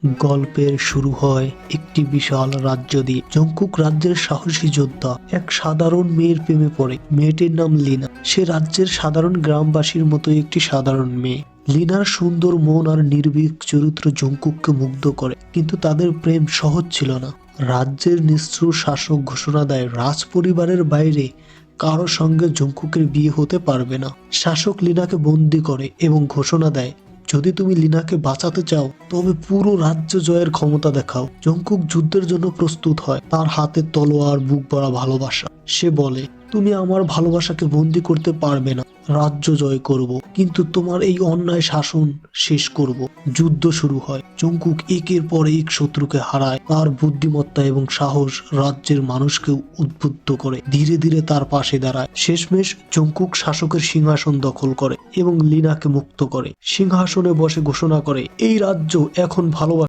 গল্পের শুরু হয় একটি বিশাল রাজ্য দিয়ে। জংকুক রাজ্যের সাহসী যোদ্ধা এক সাধারণ মেয়ের প্রেমে পড়ে। মেয়েটির নাম লিনা। সে রাজ্যের সাধারণ গ্রামবাসীর মতো একটি সাধারণ মেয়ে। লিনার সুন্দর মন আর নির্ভীক চরিত্র জংকুককে মুগ্ধ করে, কিন্তু তাদের প্রেম সহজ ছিল না। রাজ্যের নিষ্ঠুর শাসক ঘোষণা দেয় রাজ পরিবারের বাইরে কারো সঙ্গে জংকুকের বিয়ে হতে পারবে না। শাসক লিনাকে বন্দি করে এবং ঘোষণা দেয়, যদি তুমি লিনাকে বাঁচাতে চাও তবে পুরো রাজ্য জয়ের ক্ষমতা দেখাও। জংকুক যুদ্ধের জন্য প্রস্তুত হয়, তার হাতে তলোয়ার, বুক ভরা ভালোবাসা। সে বলে, তুমি আমার ভালোবাসাকে বন্দি করতে পারবে না। রাজ্য জয় করব, কিন্তু তোমার এই অন্যায় শাসন শেষ করব। যুদ্ধ শুরু হয়। জংকুক একের পর এক শত্রুকে হারায়। তার বুদ্ধিমত্তা এবং সাহস রাজ্যের মানুষকে উদ্বুদ্ধ করে। ধীরে ধীরে তার পাশে দাঁড়ায়। শেষমেশ জংকুক শাসকের সিংহাসন দখল করে এবং লিনাকে মুক্ত করে। সিংহাসনে বসে ঘোষণা করে, এই রাজ্য এখন ভালোবাসা